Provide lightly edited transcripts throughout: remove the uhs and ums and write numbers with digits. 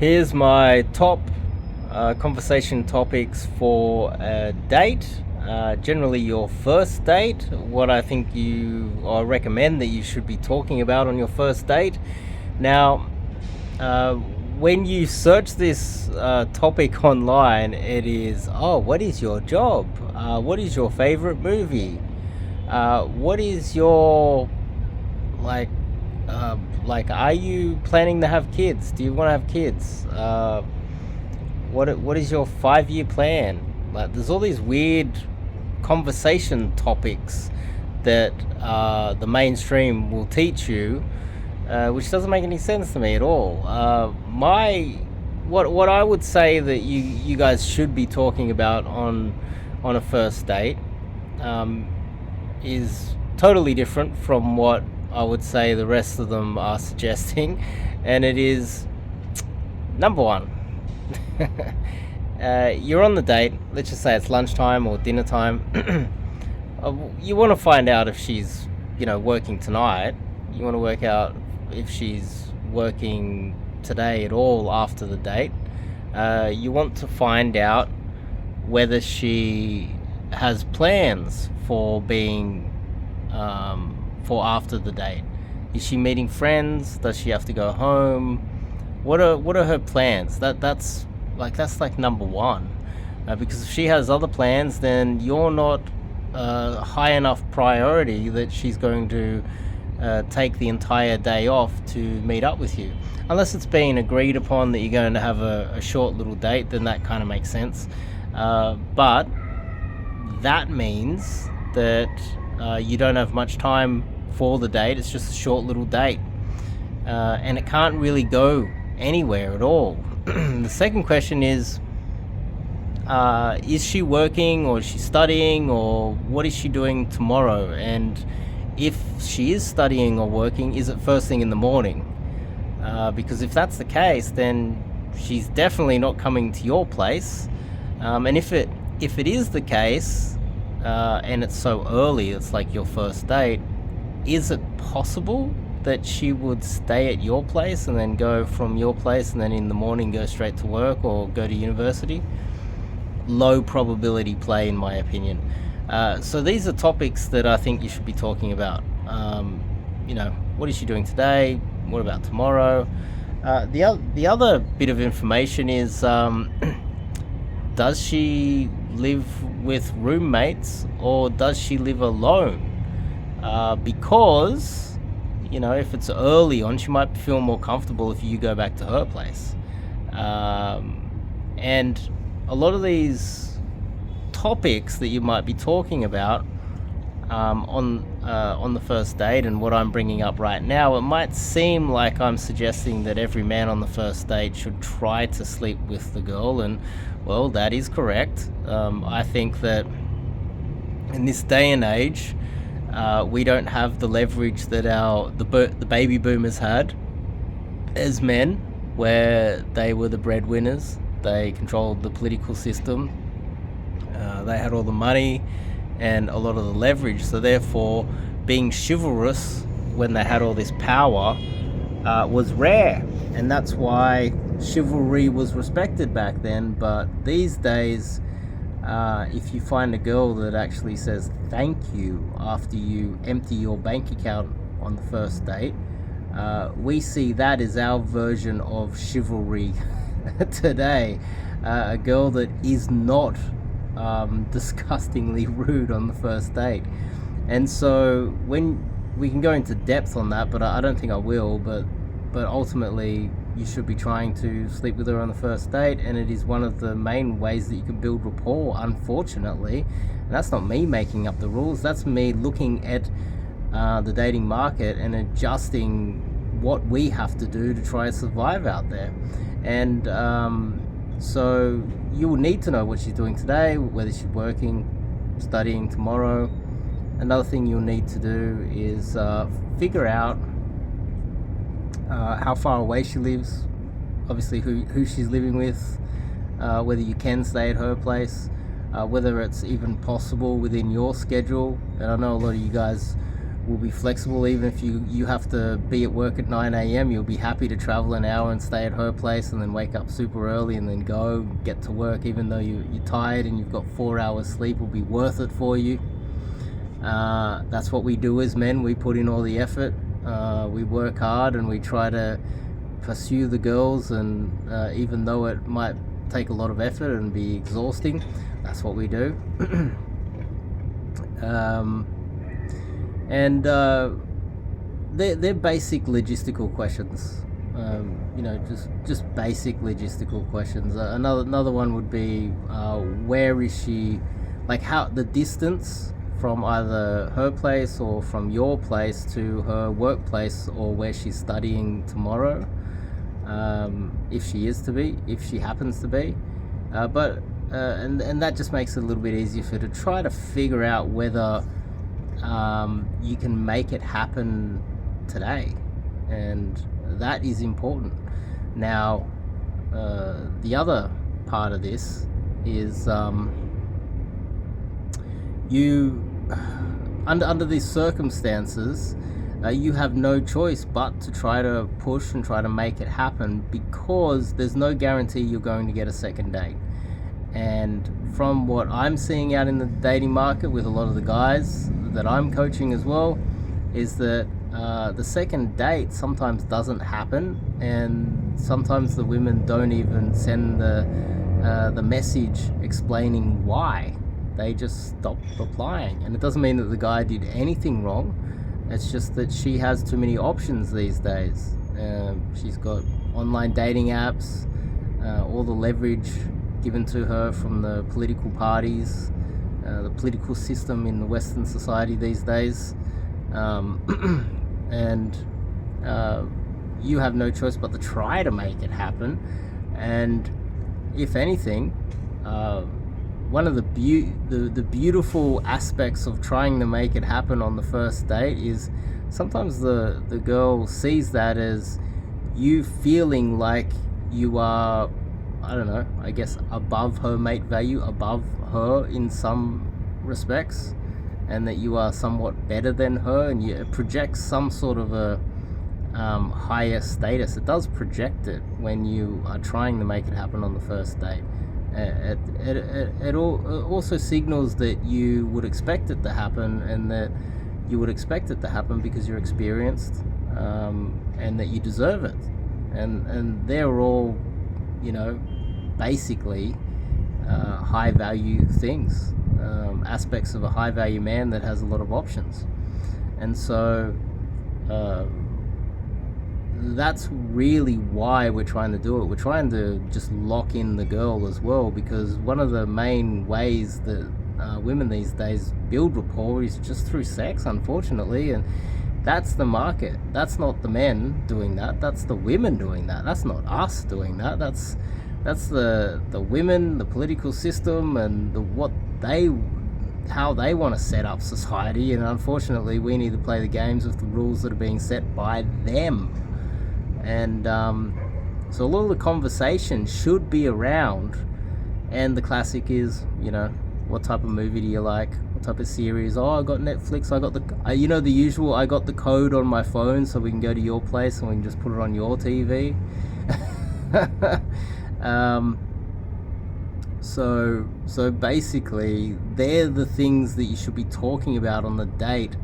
Here's my top conversation topics for a date. Generally, your first date. What I think or recommend that you should be talking about on your first date. Now, uh, when you search this topic online, it is, what is your job? What is your favorite movie? What is your like are you planning to have kids? Do you want to have kids? What is your 5-year plan? Like, there's all these weird conversation topics that the mainstream will teach you, which doesn't make any sense to me at all. What I would say that you guys should be talking about on a first date is totally different from what I would say the rest of them are suggesting, and it is number one. You're on the date. Let's just say it's lunchtime or dinner time. You want to find out if she's, working tonight. You want to work out if she's working today at all after the date. You want to find out whether she has plans for being for after the date. Is she meeting friends? Does she have to go home? What are her plans? That's like number one, because if she has other plans, then you're not high enough priority that she's going to take the entire day off to meet up with you. Unless it's been agreed upon that you're going to have a short little date, then that kind of makes sense. But that means that you don't have much time for the date. It's just a short little date, and it can't really go anywhere at all. The second question is she working, or is she studying, or what is she doing tomorrow? And if she is studying or working, is it first thing in the morning? Because if that's the case, then she's definitely not coming to your place. And if it is the case, and it's so early, it's like your first date, is it possible that she would stay at your place and then go from your place and then in the morning go straight to work or go to university? Low probability play, in my opinion. So these are topics that I think you should be talking about. What is she doing today? What about tomorrow? The other bit of information is, does she live with roommates or does she live alone? Because, if it's early on, she might feel more comfortable if you go back to her place. And a lot of these topics that you might be talking about on the first date, and what I'm bringing up right now, it might seem like I'm suggesting that every man on the first date should try to sleep with the girl, and well, that is correct. I think that in this day and age, we don't have the leverage that the baby boomers had as men, where they were the breadwinners. They controlled the political system. They had all the money and a lot of the leverage. So therefore, being chivalrous when they had all this power was rare, and that's why chivalry was respected back then. But these days, if you find a girl that actually says thank you after you empty your bank account on the first date, we see that as our version of chivalry today. A girl that is not disgustingly rude on the first date. And so when we can go into depth on that, but I don't think I will, but ultimately you should be trying to sleep with her on the first date, and it is one of the main ways that you can build rapport, unfortunately. And that's not me making up the rules, that's me looking at the dating market and adjusting what we have to do to try and survive out there. And so you will need to know what she's doing today, whether she's working, studying tomorrow. Another thing you'll need to do is figure out how far away she lives, obviously who she's living with, whether you can stay at her place, whether it's even possible within your schedule. And I know a lot of you guys will be flexible. Even if you have to be at work at 9 a.m., you'll be happy to travel an hour and stay at her place and then wake up super early and then go get to work, even though you're tired and you've got 4 hours sleep. Will be worth it for you. That's what we do as men. We put in all the effort. We work hard and we try to pursue the girls, and even though it might take a lot of effort and be exhausting, that's what we do. And they're basic logistical questions. Just basic logistical questions. Another one would be, where is she, like how the distance from either her place or from your place to her workplace or where she's studying tomorrow, if she happens to be, and that just makes it a little bit easier for her to try to figure out whether you can make it happen today, and that is important. Now, the other part of this is you under these circumstances, you have no choice but to try to push and try to make it happen, because there's no guarantee you're going to get a second date. And from what I'm seeing out in the dating market with a lot of the guys that I'm coaching as well, is that the second date sometimes doesn't happen, and sometimes the women don't even send the message explaining why. They just stop replying, and it doesn't mean that the guy did anything wrong. It's just that she has too many options these days. She's got online dating apps, all the leverage given to her from the political parties, the political system in the Western society these days, and you have no choice but to try to make it happen. And if anything, one of the beautiful aspects of trying to make it happen on the first date is sometimes the girl sees that as you feeling like you are, I don't know, I guess above her mate value, above her in some respects, and that you are somewhat better than her, and it projects some sort of a higher status. It does project it when you are trying to make it happen on the first date. It also signals that you would expect it to happen, and that you would expect it to happen because you're experienced, and that you deserve it. And they're all, basically high value things, aspects of a high value man that has a lot of options. And so that's really why we're trying to do it. We're trying to just lock in the girl as well, because one of the main ways that women these days build rapport is just through sex, unfortunately. And that's the market. That's not the men doing that. That's the women doing that. That's not us doing that. That's the women, the political system, and how they want to set up society. And unfortunately, we need to play the games with the rules that are being set by them. And so a lot of the conversation should be around, and the classic is, what type of movie do you like? What type of series? Oh, I got Netflix. I got the usual. I got the code on my phone, so we can go to your place and we can just put it on your TV. So basically, they're the things that you should be talking about on the date,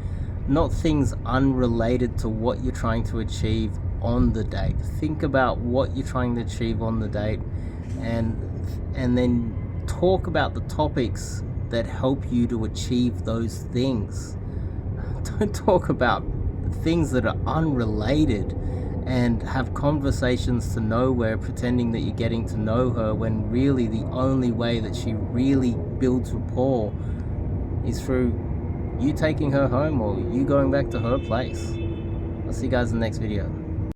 not things unrelated to what you're trying to achieve on the date. Think about what you're trying to achieve on the date, and then talk about the topics that help you to achieve those things. Don't talk about things that are unrelated and have conversations to nowhere, pretending that you're getting to know her, when really the only way that she really builds rapport is through you taking her home or you going back to her place. I'll see you guys in the next video.